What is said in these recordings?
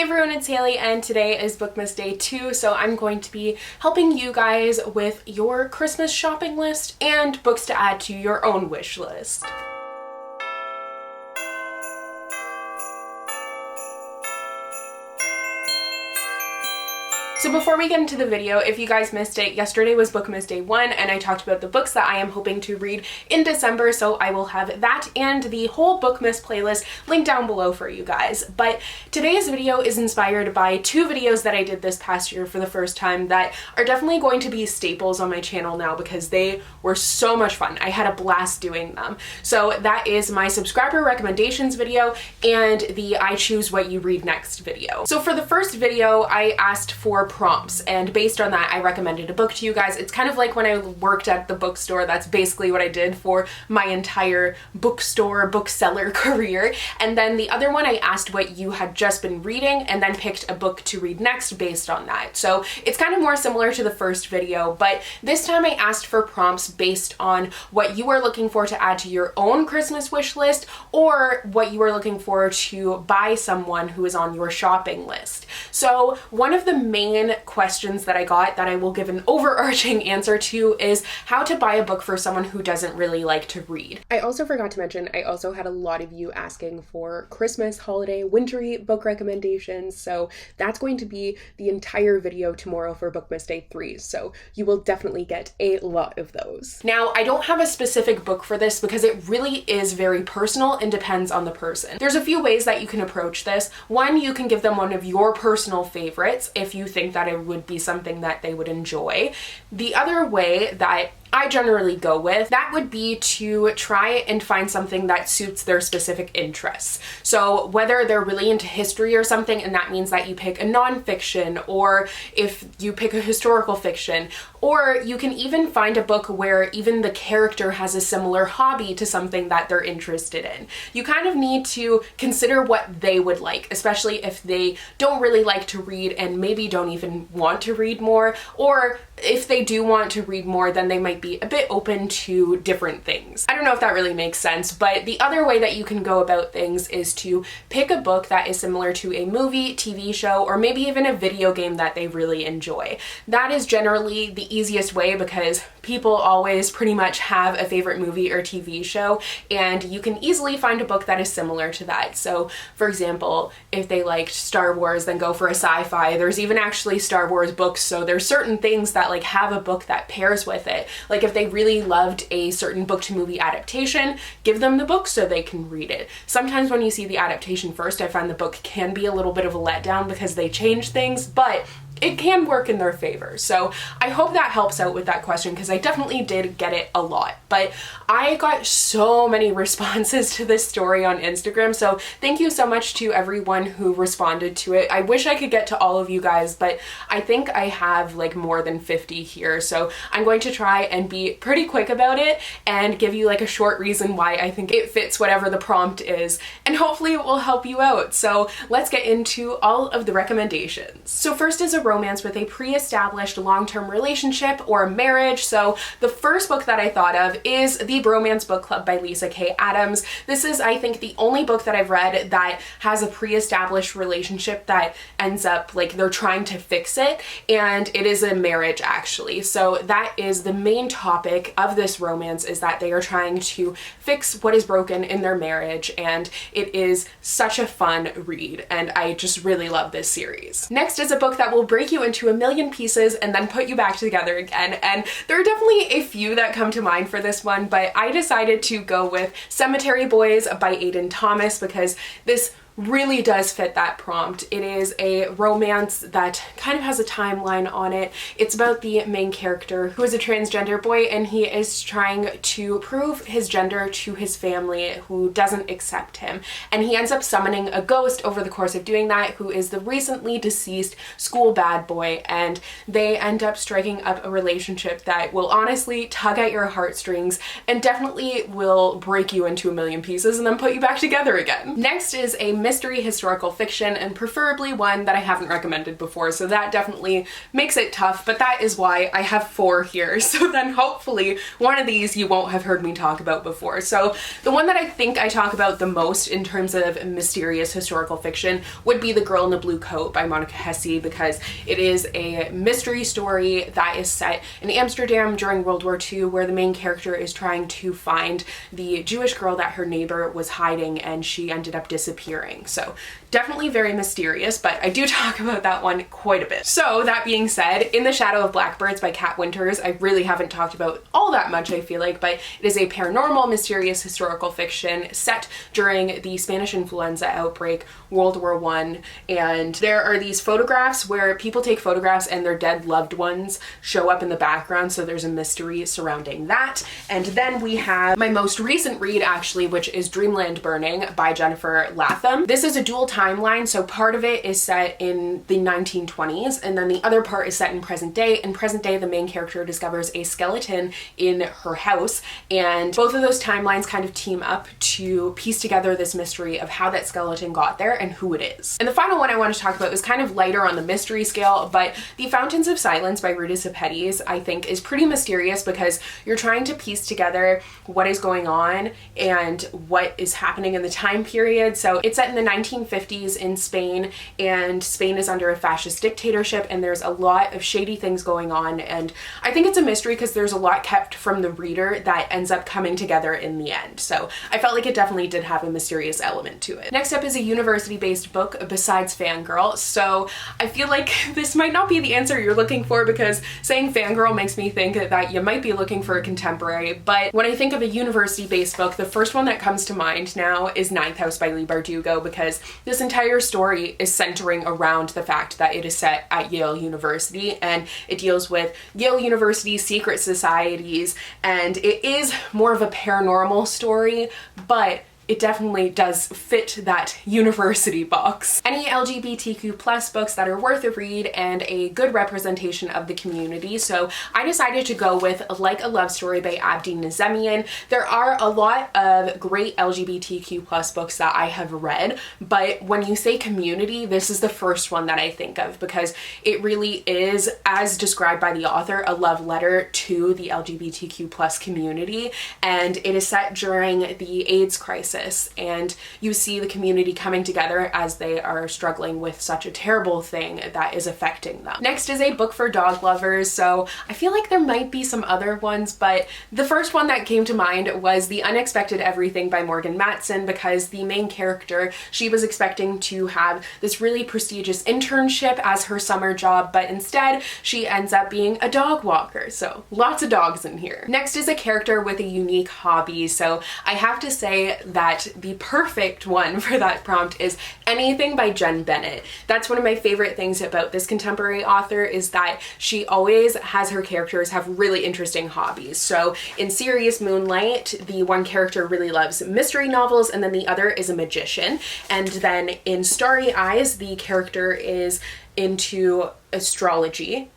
everyone, it's Hailey and today is Bookmas Day 2, so I'm going to be helping you guys with your Christmas shopping list and books to add to your own wish list. So before we get into the video, if you guys missed it, yesterday was Bookmas Day 1 and I talked about the books that I am hoping to read in December, so I will have that and the whole Bookmas playlist linked down below for you guys. But today's video is inspired by two videos that I did this past year for the first time that are definitely going to be staples on my channel now because they were so much fun. I had a blast doing them. So that is my subscriber recommendations video and the I choose what you read next video. So for the first video, I asked for prompts, and based on that I recommended a book to you guys. It's kind of like when I worked at the bookstore. That's basically what I did for my entire bookseller career. And then the other one, I asked what you had just been reading and then picked a book to read next based on that. So it's kind of more similar to the first video, but this time I asked for prompts based on what you are looking for to add to your own Christmas wish list or what you are looking for to buy someone who is on your shopping list. So one of the main questions that I got that I will give an overarching answer to is how to buy a book for someone who doesn't really like to read. I also forgot to mention, I also had a lot of you asking for Christmas, holiday, wintry book recommendations, so that's going to be the entire video tomorrow for Bookmas Day 3, so you will definitely get a lot of those. Now, I don't have a specific book for this because it really is very personal and depends on the person. There's a few ways that you can approach this. One, you can give them one of your personal favorites if you think that it would be something that they would enjoy. The other way that I generally go with, that would be to try and find something that suits their specific interests. So whether they're really into history or something, and that means that you pick a nonfiction, or if you pick a historical fiction, or you can even find a book where even the character has a similar hobby to something that they're interested in. You kind of need to consider what they would like, especially if they don't really like to read and maybe don't even want to read more, or if they do want to read more, then they might be a bit open to different things. I don't know if that really makes sense, but the other way that you can go about things is to pick a book that is similar to a movie, TV show, or maybe even a video game that they really enjoy. That is generally the easiest way because people always pretty much have a favorite movie or TV show, and you can easily find a book that is similar to that. So for example, if they liked Star Wars, then go for a sci-fi. There's even actually Star Wars books, so there's certain things that like have a book that pairs with it. Like if they really loved a certain book to movie adaptation, give them the book so they can read it. Sometimes when you see the adaptation first, I find the book can be a little bit of a letdown because they change things, but it can work in their favor. So I hope that helps out with that question because I definitely did get it a lot. But I got so many responses to this story on Instagram, so thank you so much to everyone who responded to it. I wish I could get to all of you guys, but I think I have like more than 50 here, so I'm going to try and be pretty quick about it and give you like a short reason why I think it fits whatever the prompt is, and hopefully it will help you out. So let's get into all of the recommendations. So first is a romance with a pre-established long-term relationship or marriage. So the first book that I thought of is The Bromance Book Club by Lisa K. Adams. This is, I think, the only book that I've read that has a pre-established relationship that ends up like they're trying to fix it, and it is a marriage actually. So that is the main topic of this romance, is that they are trying to fix what is broken in their marriage, and it is such a fun read, and I just really love this series. Next is a book that will break you into a million pieces and then put you back together again, and there are definitely a few that come to mind for this one, but I decided to go with Cemetery Boys by Aiden Thomas because this really does fit that prompt. It is a romance that kind of has a timeline on it. It's about the main character who is a transgender boy, and he is trying to prove his gender to his family who doesn't accept him, and he ends up summoning a ghost over the course of doing that who is the recently deceased school bad boy, and they end up striking up a relationship that will honestly tug at your heartstrings and definitely will break you into a million pieces and then put you back together again. Next is a mystery historical fiction, and preferably one that I haven't recommended before, so that definitely makes it tough, but that is why I have 4 here. So then hopefully one of these you won't have heard me talk about before. So the one that I think I talk about the most in terms of mysterious historical fiction would be The Girl in the Blue Coat by Monica Hesse, because it is a mystery story that is set in Amsterdam during World War II, where the main character is trying to find the Jewish girl that her neighbor was hiding, and she ended up disappearing. So definitely very mysterious, but I do talk about that one quite a bit. So that being said, In the Shadow of Blackbirds by Kat Winters, I really haven't talked about all that much, I feel like, but it is a paranormal, mysterious historical fiction set during the Spanish influenza outbreak, World War I, and there are these photographs where people take photographs and their dead loved ones show up in the background, so there's a mystery surrounding that. And then we have my most recent read, actually, which is Dreamland Burning by Jennifer Latham. This is a dual timeline, so part of it is set in the 1920s, and then the other part is set in present day. In present day, the main character discovers a skeleton in her house, and both of those timelines kind of team up to piece together this mystery of how that skeleton got there and who it is. And the final one I want to talk about is kind of lighter on the mystery scale, but The Fountains of Silence by Ruta Sepetys, I think, is pretty mysterious because you're trying to piece together what is going on and what is happening in the time period. So it's set in the 1950s in Spain, and Spain is under a fascist dictatorship, and there's a lot of shady things going on, and I think it's a mystery because there's a lot kept from the reader that ends up coming together in the end. So I felt like it definitely did have a mysterious element to it. Next up is a university-based book besides Fangirl. So I feel like this might not be the answer you're looking for, because saying fangirl makes me think that you might be looking for a contemporary, but when I think of a university-based book, the first one that comes to mind now is Ninth House by Leigh Bardugo, because this entire story is centering around the fact that it is set at Yale University, and it deals with Yale University's secret societies, and it is more of a paranormal story, but it definitely does fit that university box. Any LGBTQ plus books that are worth a read and a good representation of the community. So I decided to go with Like a Love Story by Abdi Nazemian. There are a lot of great LGBTQ plus books that I have read, but when you say community, this is the first one that I think of, because it really is, as described by the author, a love letter to the LGBTQ plus community, and it is set during the AIDS crisis, and you see the community coming together as they are struggling with such a terrible thing that is affecting them. Next is a book for dog lovers, so I feel like there might be some other ones, but the first one that came to mind was The Unexpected Everything by Morgan Matson, because the main character, she was expecting to have this really prestigious internship as her summer job, but instead she ends up being a dog walker, so lots of dogs in here. Next is a character with a unique hobby, so I have to say that the perfect one for that prompt is Anything by Jen Bennett. That's one of my favorite things about this contemporary author, is that she always has her characters have really interesting hobbies. So in Serious Moonlight, the one character really loves mystery novels, and then the other is a magician. And then in Starry Eyes, the character is into astronomy.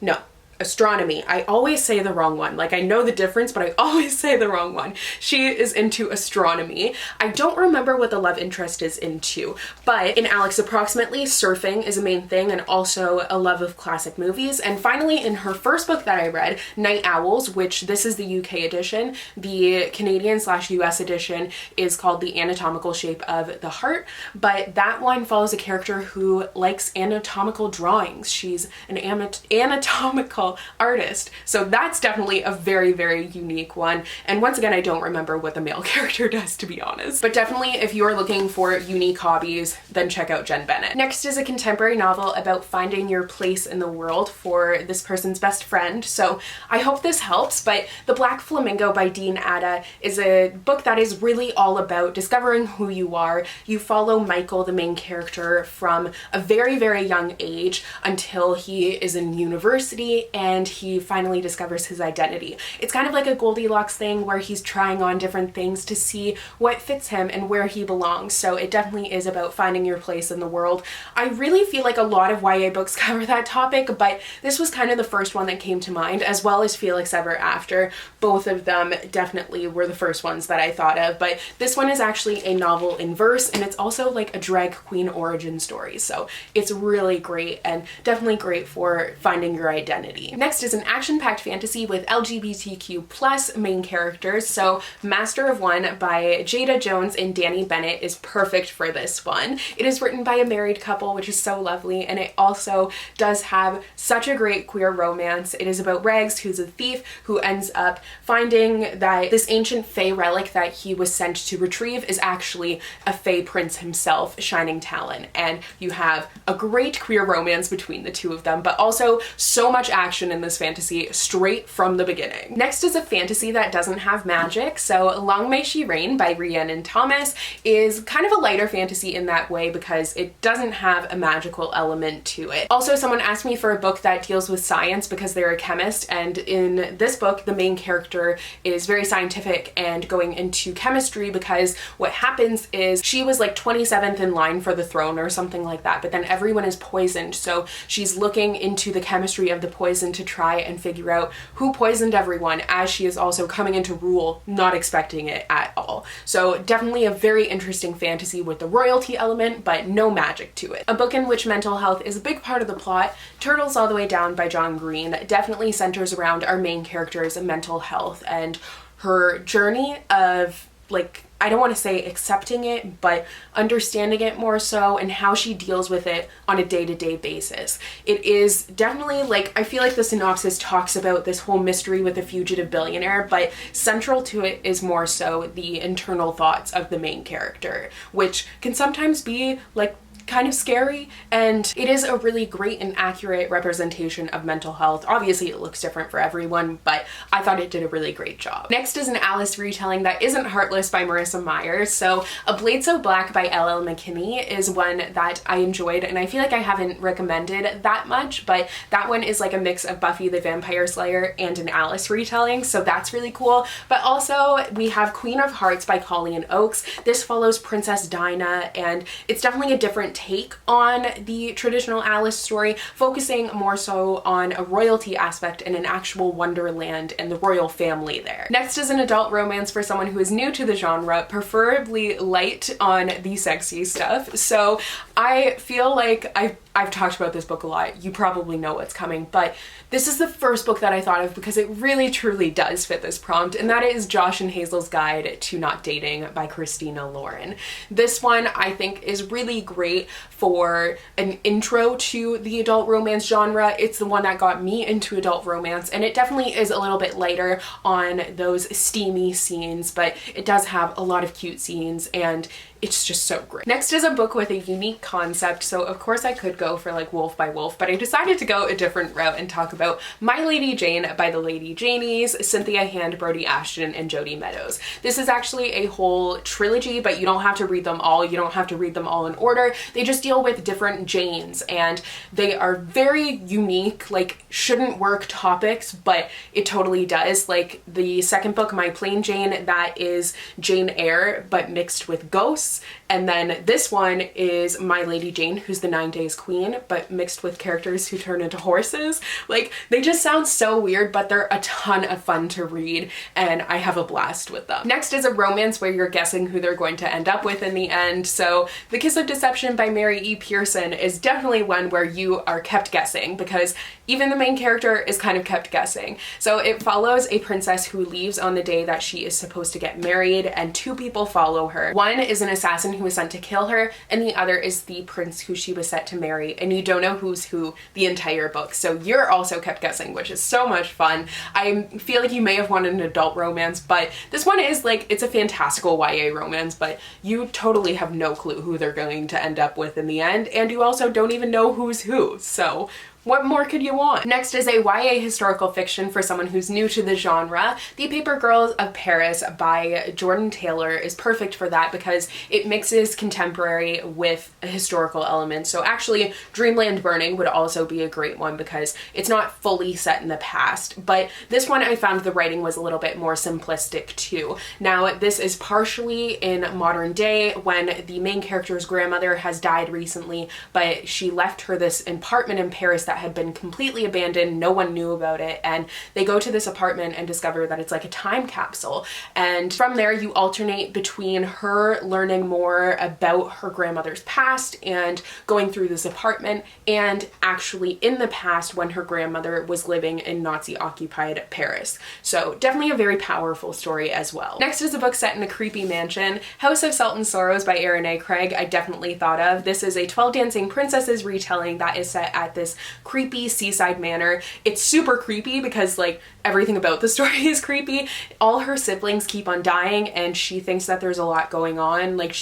I always say the wrong one. Like, I know the difference, but I always say the wrong one. She is into astronomy. I don't remember what the love interest is into, but in Alex Approximately, surfing is a main thing, and also a love of classic movies. And finally, in her first book that I read, Night Owls, which this is the UK edition, the Canadian/US edition is called The Anatomical Shape of the Heart, but that one follows a character who likes anatomical drawings. She's an anatomical artist. So that's definitely a very, very unique one. And once again, I don't remember what the male character does, to be honest. But definitely, if you're looking for unique hobbies, then check out Jen Bennett. Next is a contemporary novel about finding your place in the world for this person's best friend. So I hope this helps, but The Black Flamingo by Dean Atta is a book that is really all about discovering who you are. You follow Michael, the main character, from a very, very young age until he is in university, and he finally discovers his identity. It's kind of like a Goldilocks thing where he's trying on different things to see what fits him and where he belongs. So it definitely is about finding your place in the world. I really feel like a lot of YA books cover that topic, but this was kind of the first one that came to mind, as well as Felix Ever After. Both of them definitely were the first ones that I thought of, but this one is actually a novel in verse, and it's also like a drag queen origin story. So it's really great and definitely great for finding your identity. Next is an action-packed fantasy with LGBTQ plus main characters. So Master of One by Jada Jones and Danny Bennett is perfect for this one. It is written by a married couple, which is so lovely, and it also does have such a great queer romance. It is about Rags, who's a thief who ends up finding that this ancient fae relic that he was sent to retrieve is actually a fae prince himself, Shining Talon, and you have a great queer romance between the two of them, but also so much action in this fantasy straight from the beginning. Next is a fantasy that doesn't have magic. So Long May She Reign by Rhiannon Thomas is kind of a lighter fantasy in that way because it doesn't have a magical element to it. Also, someone asked me for a book that deals with science because they're a chemist, and in this book the main character is very scientific and going into chemistry because what happens is she was like 27th in line for the throne or something like that, but then everyone is poisoned, so she's looking into the chemistry of the poison to try and figure out who poisoned everyone, as she is also coming into rule not expecting it at all. So definitely a very interesting fantasy with the royalty element but no magic to it. A book in which mental health is a big part of the plot, Turtles All the Way Down by John Green, definitely centers around our main character's mental health and her journey of, like, I don't want to say accepting it, but understanding it more so, and how she deals with it on a day-to-day basis. It is definitely, like, I feel like the synopsis talks about this whole mystery with a fugitive billionaire, but central to it is more so the internal thoughts of the main character, which can sometimes be, like, kind of scary, and it is a really great and accurate representation of mental health. Obviously it looks different for everyone, but I thought it did a really great job. Next is an Alice retelling that isn't Heartless by Marissa Myers. So A Blade So Black by L.L. McKinney is one that I enjoyed, and I feel like I haven't recommended that much, but that one is like a mix of Buffy the Vampire Slayer and an Alice retelling, so that's really cool. But also we have Queen of Hearts by Colleen Oakes. This follows Princess Dinah, and it's definitely a different take on the traditional Alice story, focusing more so on a royalty aspect and an actual wonderland and the royal family there. Next is an adult romance for someone who is new to the genre, preferably light on the sexy stuff. So I feel like I've talked about this book a lot. You probably know what's coming, but this is the first book that I thought of because it really truly does fit this prompt, and that is Josh and Hazel's Guide to Not Dating by Christina Lauren. This one I think is really great for an intro to the adult romance genre. It's the one that got me into adult romance, and it definitely is a little bit lighter on those steamy scenes, but it does have a lot of cute scenes, and it's just so great. Next is a book with a unique concept, so of course I could go for like Wolf by Wolf, but I decided to go a different route and talk about My Lady Jane by the Lady Janies, Cynthia Hand, Brody Ashton, and Jody Meadows. This is actually a whole trilogy, but you don't have to read them all. You don't have to read them all in order. They just deal with different Janes, and they are very unique, like shouldn't work topics, but it totally does. Like the second book, My Plain Jane, that is Jane Eyre, but mixed with ghosts. And then this one is My Lady Jane, who's the 9 Days Queen, but mixed with characters who turn into horses. Like, they just sound so weird, but they're a ton of fun to read, and I have a blast with them. Next is a romance where you're guessing who they're going to end up with in the end. So The Kiss of Deception by Mary E. Pearson is definitely one where you are kept guessing, because even the main character is kind of kept guessing. So it follows a princess who leaves on the day that she is supposed to get married, and two people follow her. One is an assassin who was sent to kill her, and the other is the prince who she was set to marry, and you don't know who's who the entire book. So you're also kept guessing, which is so much fun. I feel like you may have wanted an adult romance, but this one is like, it's a fantastical YA romance, but you totally have no clue who they're going to end up with in the end, and you also don't even know who's who. So What more could you want? Next is a YA historical fiction for someone who's new to the genre. The Paper Girls of Paris by Jordan Taylor is perfect for that because it mixes contemporary with a historical element. So actually, Dreamland Burning would also be a great one because it's not fully set in the past, but this one I found the writing was a little bit more simplistic too. Now, this is partially in modern day when the main character's grandmother has died recently, but she left her this apartment in Paris that had been completely abandoned. No one knew about it, and they go to this apartment and discover that it's like a time capsule. And from there, you alternate between her learning more about her grandmother's past and going through this apartment, and actually in the past when her grandmother was living in Nazi-occupied Paris. So definitely a very powerful story as well. Next is a book set in a creepy mansion, House of Salt and Sorrows by Erin A. Craig. I definitely thought of. This is a 12 Dancing Princesses retelling that is set at this creepy seaside manor. It's super creepy because like everything about the story is creepy. All her siblings keep on dying and she thinks that there's a lot going on. Like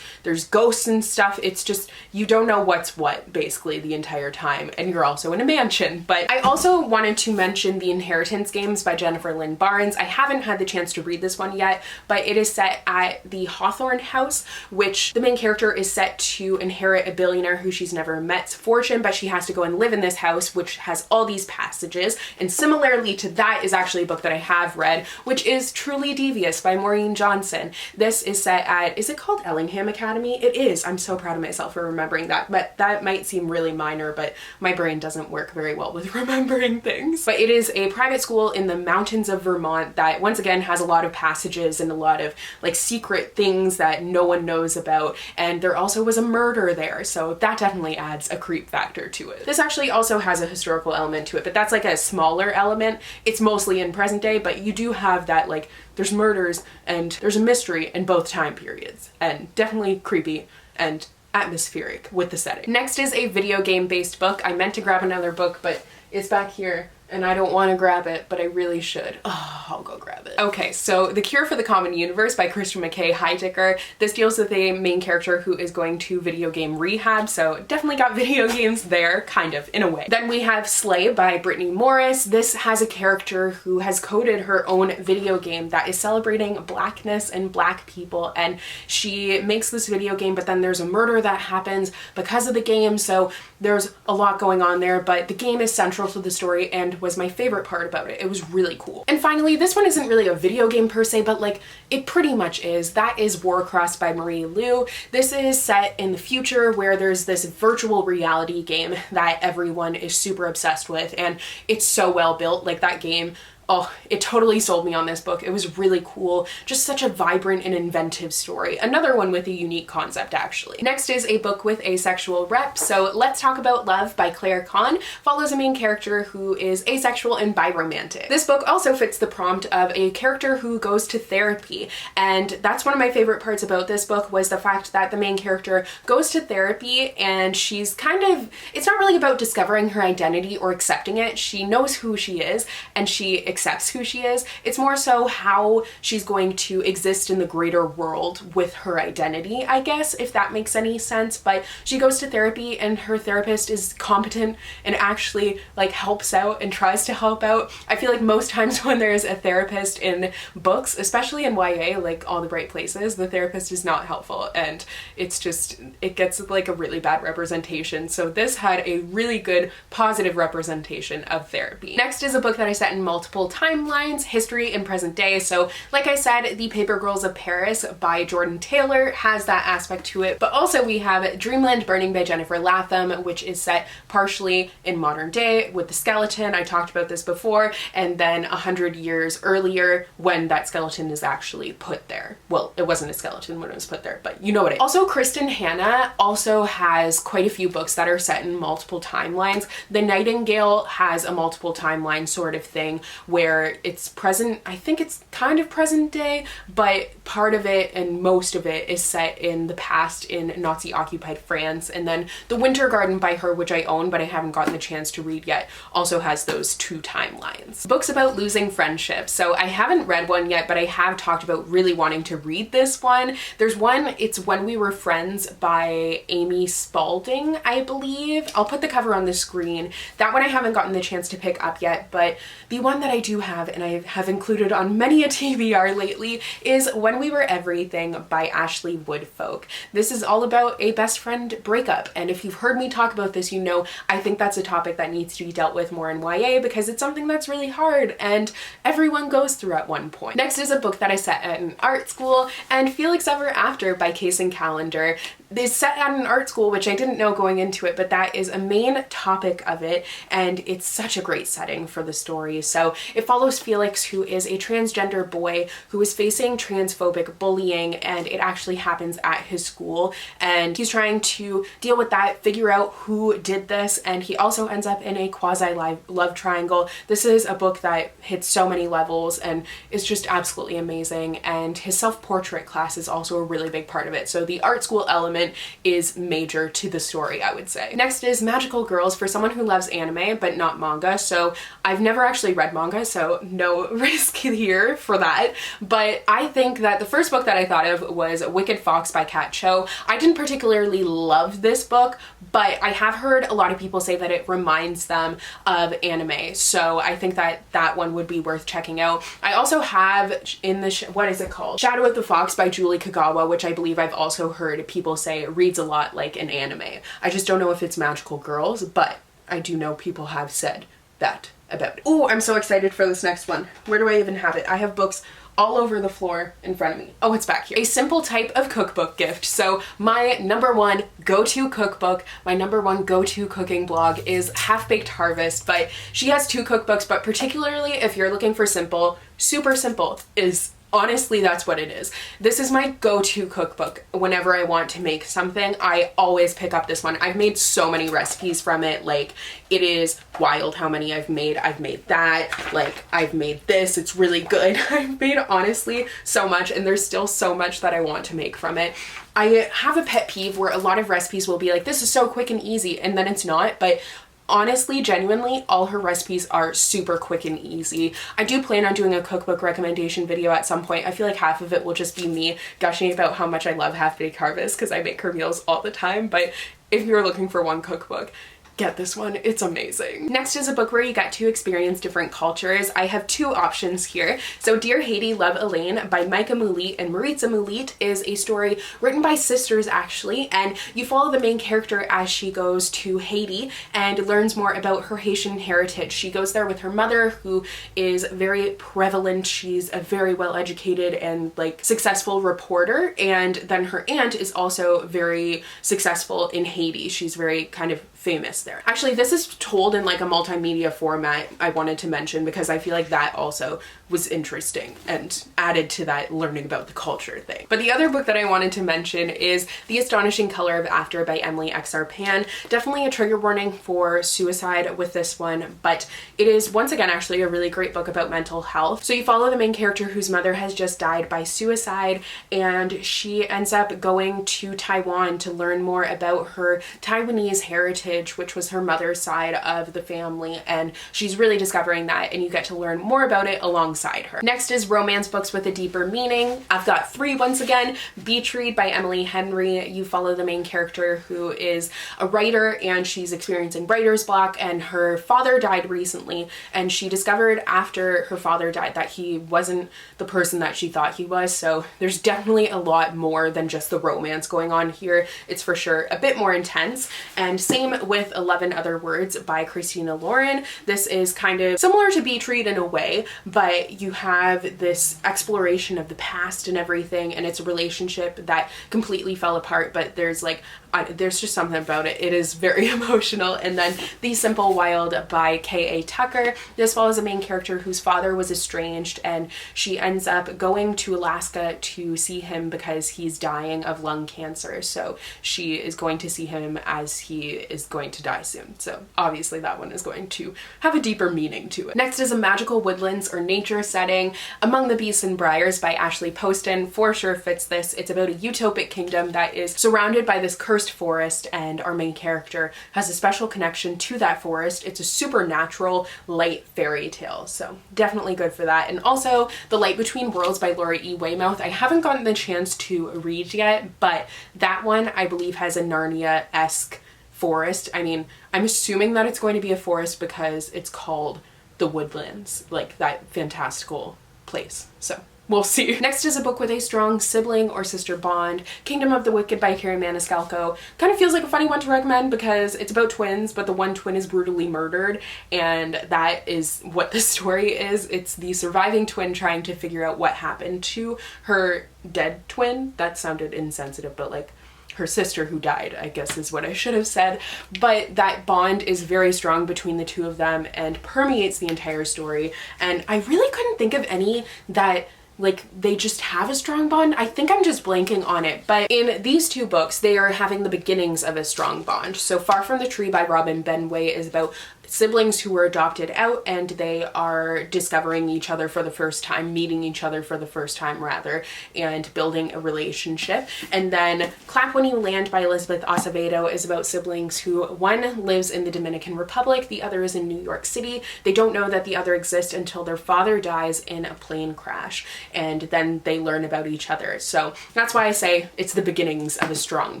there's ghosts and stuff. It's just, you don't know what's what basically the entire time, and you're also in a mansion. But I also wanted to mention The Inheritance Games by Jennifer Lynn Barnes. I haven't had the chance to read this one yet, but it is set at the Hawthorne house, which the main character is set to inherit a billionaire who she's never met's fortune, but she has to go and live in this house, which has all these passages. And similarly to that is actually a book that I have read, which is Truly Devious by Maureen Johnson. This is set at, is it called Ellingham Academy? It is. I'm so proud of myself for remembering that, but that might seem really minor, but my brain doesn't work very well with remembering things. But it is a private school in the mountains of Vermont that once again has a lot of passages and a lot of like secret things that no one knows about, and there also was a murder there, so that definitely adds a creep factor to it. This actually also has a historical element to it, but that's like a smaller element. It's mostly in present day, but you do have that, like, there's murders and there's a mystery in both time periods, and definitely creepy and atmospheric with the setting. Next is a video game based book. I meant to grab another book, but it's back here and I don't want to grab it, but I really should. Oh, I'll go grab it. Okay, so The Cure for the Common Universe by Christian McKay Heidecker. This deals with a main character who is going to video game rehab, so definitely got video games there, kind of, in a way. Then we have Slay by Brittany Morris. This has a character who has coded her own video game that is celebrating blackness and black people, and she makes this video game, but then there's a murder that happens because of the game, so there's a lot going on there, but the game is central to the story and was my favorite part about it. It was really cool. And finally, this one isn't really a video game per se, but like it pretty much is. That is Warcross by Marie Lu. This is set in the future where there's this virtual reality game that everyone is super obsessed with, and it's so well built. Like that game, oh, it totally sold me on this book. It was really cool. Just such a vibrant and inventive story. Another one with a unique concept, actually. Next is a book with asexual rep. So Let's Talk About Love by Claire Kahn follows a main character who is asexual and biromantic. This book also fits the prompt of a character who goes to therapy. And that's one of my favorite parts about this book, was the fact that the main character goes to therapy and she's kind of, it's not really about discovering her identity or accepting it. She knows who she is and she accepts who she is. It's more so how she's going to exist in the greater world with her identity, I guess, if that makes any sense. But she goes to therapy and her therapist is competent and actually like helps out and tries to help out. I feel like most times when there's a therapist in books, especially in YA, like All the Bright Places, the therapist is not helpful, and it's just, it gets like a really bad representation. So this had a really good positive representation of therapy. Next is a book that I set in multiple timelines, history and present day. So like I said, The Paper Girls of Paris by Jordan Taylor has that aspect to it, but also we have Dreamland Burning by Jennifer Latham, which is set partially in modern day with the skeleton. I talked about this before, and then 100 years earlier when that skeleton is actually put there. Well, it wasn't a skeleton when it was put there, but you know what it is. Also, Kristen Hanna also has quite a few books that are set in multiple timelines. The Nightingale has a multiple timeline sort of thing where it's present, I think it's kind of present day, but part of it and most of it is set in the past in Nazi occupied France. And then The Winter Garden by her, which I own but I haven't gotten the chance to read yet, also has those two timelines. Books about losing friendships. So I haven't read one yet, but I have talked about really wanting to read this one. There's one, it's When We Were Friends by Amy Spalding, I believe. I'll put the cover on the screen. That one I haven't gotten the chance to pick up yet, but the one that I do have, and I have included on many a TBR lately, is When We Were Everything by Ashley Woodfolk. This is all about a best friend breakup, and if you've heard me talk about this, you know I think that's a topic that needs to be dealt with more in YA because it's something that's really hard and everyone goes through at one point. Next is a book that I set at an art school, and Felix Ever After by Case and Calendar. It's set at an art school, which I didn't know going into it, but that is a main topic of it, and it's such a great setting for the story. So it follows Felix, who is a transgender boy who is facing transphobic bullying, and it actually happens at his school, and he's trying to deal with that, figure out who did this, and he also ends up in a quasi-love triangle. This is a book that hits so many levels and is just absolutely amazing, and his self-portrait class is also a really big part of it. So the art school element is major to the story, I would say. Next is Magical Girls for someone who loves anime but not manga. So I've never actually read manga, so no risk here for that. But I think that the first book that I thought of was Wicked Fox by Kat Cho. I didn't particularly love this book, but I have heard a lot of people say that it reminds them of anime. So I think that that one would be worth checking out. I also have in the, what is it called? Shadow of the Fox by Julie Kagawa, which I believe I've also heard people say reads a lot like an anime. I just don't know if it's Magical Girls, but I do know people have said that about it. Oh, I'm so excited for this next one. Where do I even have it? I have books all over the floor in front of me. Oh, it's back here. A simple type of cookbook gift. So my number one go-to cookbook, my number one go-to cooking blog is Half Baked Harvest, but she has two cookbooks, but particularly if you're looking for simple, super simple is honestly, that's what it is. This is my go-to cookbook. Whenever I want to make something, I always pick up this one. I've made so many recipes from it. Like, it is wild how many I've made. I've made that, like, I've made this. It's really good. I've made, honestly, so much, and there's still so much that I want to make from it. I have a pet peeve where a lot of recipes will be like, this is so quick and easy, and then it's not, but honestly, genuinely, all her recipes are super quick and easy. I do plan on doing a cookbook recommendation video at some point. I feel like half of it will just be me gushing about how much I love Half Baked Harvest because I make her meals all the time, but if you're looking for one cookbook, get this one. It's amazing. Next is a book where you get to experience different cultures. I have two options here. So Dear Haiti, Love Elaine by Micah Mulit and Maritza Mulit is a story written by sisters actually, and you follow the main character as she goes to Haiti and learns more about her Haitian heritage. She goes there with her mother, who is very prevalent. She's a very well-educated and like successful reporter, and then her aunt is also very successful in Haiti. She's very kind of famous there. Actually, this is told in like a multimedia format I wanted to mention because I feel like that also was interesting and added to that learning about the culture thing. But the other book that I wanted to mention is The Astonishing Color of After by Emily X.R. Pan. Definitely a trigger warning for suicide with this one, but it is once again actually a really great book about mental health. So you follow the main character whose mother has just died by suicide, and she ends up going to Taiwan to learn more about her Taiwanese heritage, which was her mother's side of the family, and she's really discovering that, and you get to learn more about it alongside her. Next is romance books with a deeper meaning. I've got three once again. Beach Read by Emily Henry. You follow the main character who is a writer, and she's experiencing writer's block, and her father died recently, and she discovered after her father died that he wasn't the person that she thought he was. So there's definitely a lot more than just the romance going on here. It's for sure a bit more intense, and same with 11 Other Words by Christina Lauren. This is kind of similar to Beach Read in a way, but you have this exploration of the past and everything, and it's a relationship that completely fell apart, but there's like there's just something about it. It is very emotional. And then The Simple Wild by K.A. Tucker. This follows a main character whose father was estranged, and she ends up going to Alaska to see him because he's dying of lung cancer. So she is going to see him as he is going to die soon. So obviously that one is going to have a deeper meaning to it. Next is A Magical Woodlands or Nature Setting. Among the Beasts and Briars by Ashley Poston for sure fits this. It's about a utopic kingdom that is surrounded by this cursed forest, and our main character has a special connection to that forest. It's a supernatural light fairy tale, so definitely good for that. And also The Light Between Worlds by Laura E. Weymouth. I haven't gotten the chance to read yet, but that one I believe has a Narnia-esque forest. I mean, I'm assuming that it's going to be a forest because it's called the Woodlands, like that fantastical place. So we'll see. Next is a book with a strong sibling or sister bond. Kingdom of the Wicked by Carrie Maniscalco. Kind of feels like a funny one to recommend because it's about twins, but the one twin is brutally murdered, and that is what the story is. It's the surviving twin trying to figure out what happened to her dead twin. That sounded insensitive, but like her sister who died, I guess is what I should have said. But that bond is very strong between the two of them and permeates the entire story. And I really couldn't think of any that like they just have a strong bond. I think I'm just blanking on it, but in these two books, they are having the beginnings of a strong bond. So Far From the Tree by Robin Benway is about siblings who were adopted out, and they are discovering each other for the first time, meeting each other for the first time rather, and building a relationship. And then Clap When You Land by Elizabeth Acevedo is about siblings who one lives in the Dominican Republic, the other is in New York City. They don't know that the other exists until their father dies in a plane crash, and then they learn about each other. So that's why I say it's the beginnings of a strong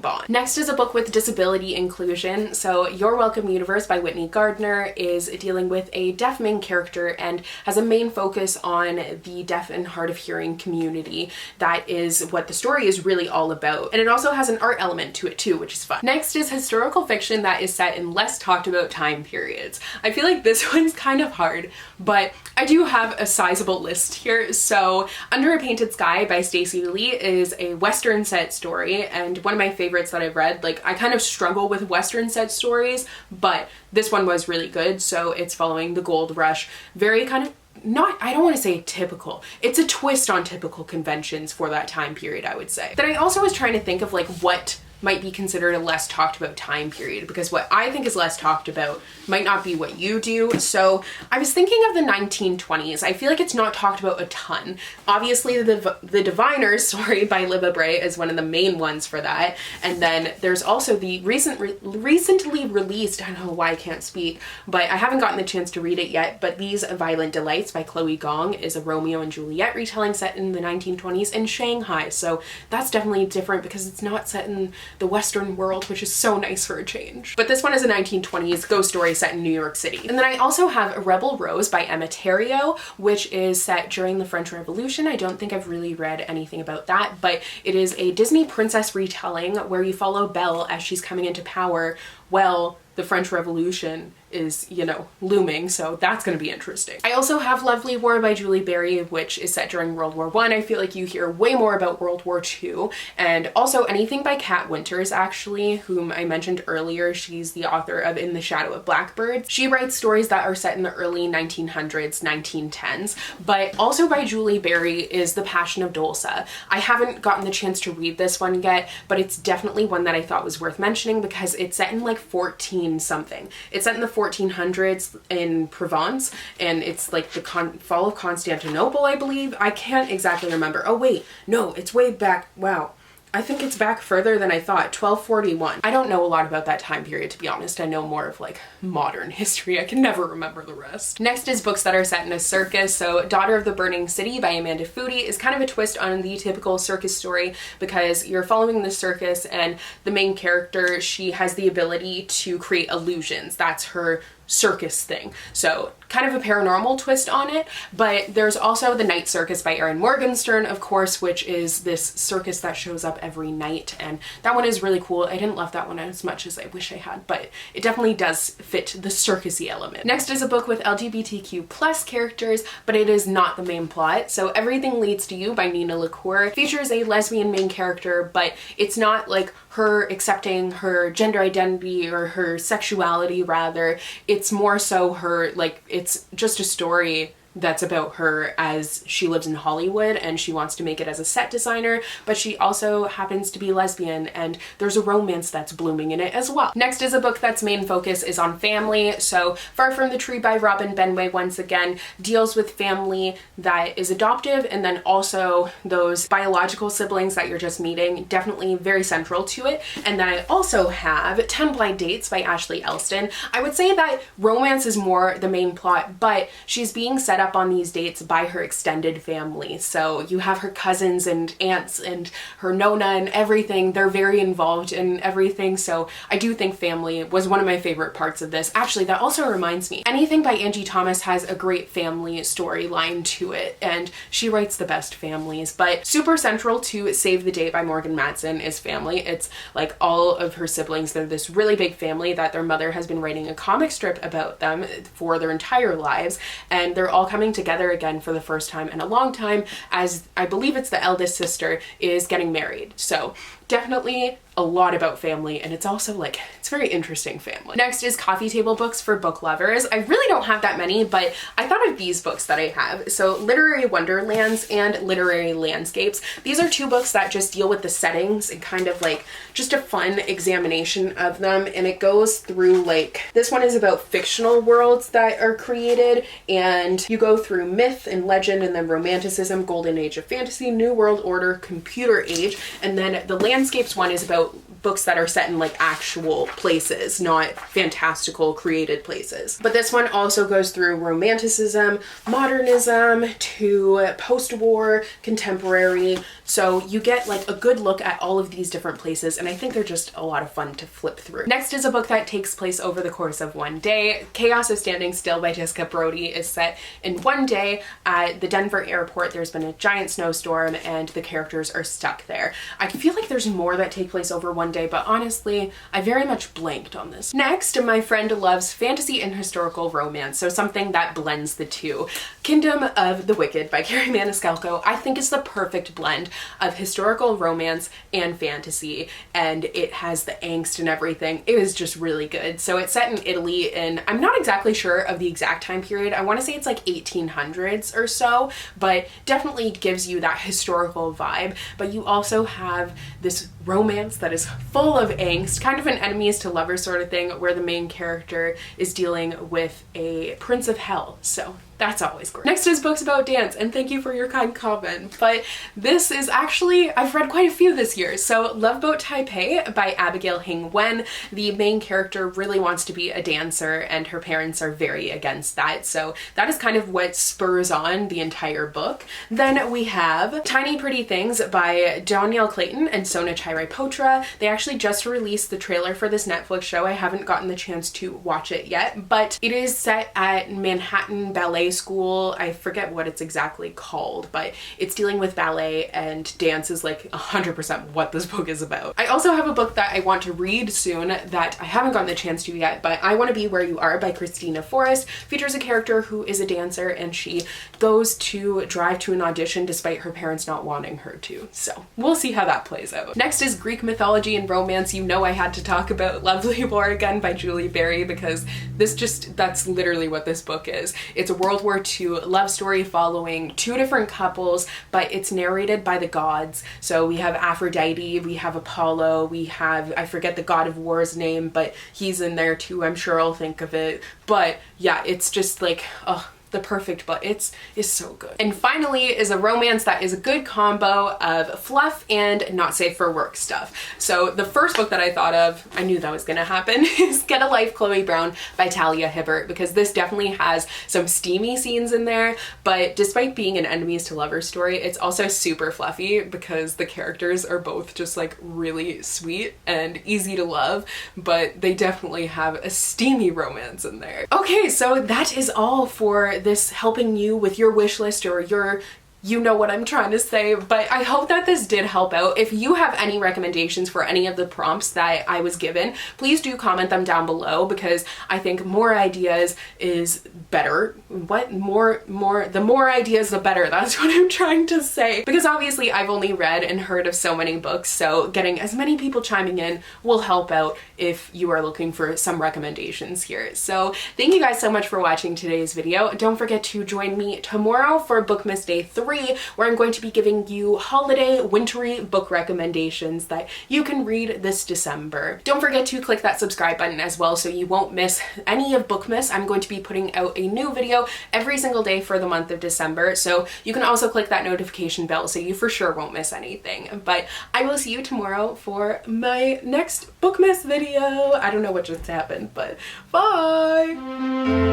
bond. Next is a book with disability inclusion. So Your Welcome Universe by Whitney Gardner is dealing with a deaf main character and has a main focus on the deaf and hard of hearing community. That is what the story is really all about. And it also has an art element to it too, which is fun. Next is historical fiction that is set in less talked about time periods. I feel like this one's kind of hard, but I do have a sizable list here. So Under a Painted Sky by Stacey Lee is a Western set story, and one of my favorites that I've read. Like, I kind of struggle with Western set stories, but this one was really good. So it's following the gold rush, very kind of I don't want to say typical. It's a twist on typical conventions for that time period, I would say. Then I also was trying to think of like what might be considered a less talked about time period, because what I think is less talked about might not be what you do. So I was thinking of the 1920s. I feel like it's not talked about a ton. Obviously the Diviners, sorry, by Libba Bray is one of the main ones for that. And then there's also the recently released, I don't know why I can't speak, but I haven't gotten the chance to read it yet, but These Violent Delights by Chloe Gong is a Romeo and Juliet retelling set in the 1920s in Shanghai. So that's definitely different because it's not set in the Western world, which is so nice for a change. But this one is a 1920s ghost story set in New York City. And then I also have Rebel Rose by Emma Theriault, which is set during the French Revolution. I don't think I've really read anything about that, but it is a Disney princess retelling where you follow Belle as she's coming into power. Well, the French Revolution is, you know, looming, so that's going to be interesting. I also have Lovely War by Julie Berry, which is set during World War I. I feel like you hear way more about World War II. And also anything by Kat Winters, actually, whom I mentioned earlier. She's the author of In the Shadow of Blackbirds. She writes stories that are set in the early 1900s, 1910s, but also by Julie Berry is The Passion of Dulce. I haven't gotten the chance to read this one yet, but it's definitely one that I thought was worth mentioning because it's set in like 14 something. It's set in the 1400s in Provence, and it's like the fall of Constantinople, I believe. I can't exactly remember. Oh wait, no, it's way back. Wow. I think it's back further than I thought, 1241. I don't know a lot about that time period, to be honest. I know more of like modern history. I can never remember the rest. Next is books that are set in a circus. So Daughter of the Burning City by Amanda Foody is kind of a twist on the typical circus story because you're following the circus and the main character, she has the ability to create illusions. That's her circus thing. So kind of a paranormal twist on it, but there's also The Night Circus by Erin Morgenstern, of course, which is this circus that shows up every night, and that one is really cool. I didn't love that one as much as I wish I had, but it definitely does fit the circusy element. Next is a book with LGBTQ plus characters, but it is not the main plot. So Everything Leads to You by Nina LaCour features a lesbian main character, but it's not like her accepting her gender identity or her sexuality rather. It's more so her, like, it's just a story that's about her as she lives in Hollywood and she wants to make it as a set designer, but she also happens to be lesbian and there's a romance that's blooming in it as well. Next is a book that's main focus is on family. So Far From the Tree by Robin Benway once again deals with family that is adoptive and then also those biological siblings that you're just meeting, definitely very central to it. And then I also have 10 Blind Dates by Ashley Elston. I would say that romance is more the main plot, but she's being set up on these dates by her extended family. So you have her cousins and aunts and her nonna and everything. They're very involved in everything. So I do think family was one of my favorite parts of this. Actually, that also reminds me, anything by Angie Thomas has a great family storyline to it, and she writes the best families. But super central to Save the Date by Morgan Matson is family. It's like all of her siblings. They're this really big family that their mother has been writing a comic strip about them for their entire lives, and they're all coming together again for the first time in a long time, as I believe it's the eldest sister is getting married. So definitely a lot about family, and it's also like, it's very interesting family. Next is coffee table books for book lovers. I really don't have that many, but I thought of these books that I have. So Literary Wonderlands and Literary Landscapes. These are two books that just deal with the settings and kind of like just a fun examination of them. And it goes through, like, this one is about fictional worlds that are created, and you go through myth and legend and then romanticism, golden age of fantasy, new world order, computer age. And then the landscapes one is about books that are set in like actual places, not fantastical created places. But this one also goes through romanticism, modernism to post-war, contemporary. So you get like a good look at all of these different places, and I think they're just a lot of fun to flip through. Next is a book that takes place over the course of one day. Chaos of Standing Still by Jessica Brody is set in one day at the Denver airport. There's been a giant snowstorm and the characters are stuck there. I feel like there's more that take place over one day, but honestly, I very much blanked on this. Next, my friend loves fantasy and historical romance, so something that blends the two. Kingdom of the Wicked by Carrie Maniscalco, I think, is the perfect blend of historical romance and fantasy, and it has the angst and everything. It was just really good. So it's set in Italy, and I'm not exactly sure of the exact time period. I want to say it's like 1800s or so, but definitely gives you that historical vibe. But you also have this romance that is full of angst, kind of an enemies to lovers sort of thing, where the main character is dealing with a prince of hell. So that's always great. Next is books about dance, and thank you for your kind comment, but this is actually, I've read quite a few this year. So Love Boat Taipei by Abigail Hing Wen. The main character really wants to be a dancer and her parents are very against that. So that is kind of what spurs on the entire book. Then we have Tiny Pretty Things by Danielle Clayton and Sona Chairai-Potra. They actually just released the trailer for this Netflix show. I haven't gotten the chance to watch it yet, but it is set at Manhattan Ballet School. I forget what it's exactly called, but it's dealing with ballet, and dance is like 100% what this book is about. I also have a book that I want to read soon that I haven't gotten the chance to yet, but I Want to Be Where You Are by Christina Forrest. Features a character who is a dancer, and she goes to drive to an audition despite her parents not wanting her to. So we'll see how that plays out. Next is Greek mythology and romance. You know I had to talk about Lovely War again by Julie Berry, because that's literally what this book is. It's a World War II love story following two different couples, but it's narrated by the gods. So we have Aphrodite, we have Apollo, we have, I forget the god of war's name, but he's in there too. I'm sure I'll think of it. But yeah, it's just like, oh, the perfect book. It's so good. And finally is a romance that is a good combo of fluff and not safe for work stuff. So the first book that I thought of, I knew that was gonna happen, is Get a Life, Chloe Brown by Talia Hibbert, because this definitely has some steamy scenes in there, but despite being an enemies to lovers story, it's also super fluffy because the characters are both just like really sweet and easy to love, but they definitely have a steamy romance in there. Okay, so that is all for this helping you with your wish list or your You know what I'm trying to say, but I hope that this did help out. If you have any recommendations for any of the prompts that I was given, please do comment them down below, because I think more ideas is better. The more ideas, the better. That's what I'm trying to say. Because obviously I've only read and heard of so many books, so getting as many people chiming in will help out if you are looking for some recommendations here. So thank you guys so much for watching today's video. Don't forget to join me tomorrow for Bookmas Day 3, where I'm going to be giving you holiday, wintry book recommendations that you can read this December. Don't forget to click that subscribe button as well so you won't miss any of Bookmas. I'm going to be putting out a new video every single day for the month of December, so you can also click that notification bell so you for sure won't miss anything. But I will see you tomorrow for my next Bookmas video. I don't know what just happened, but bye!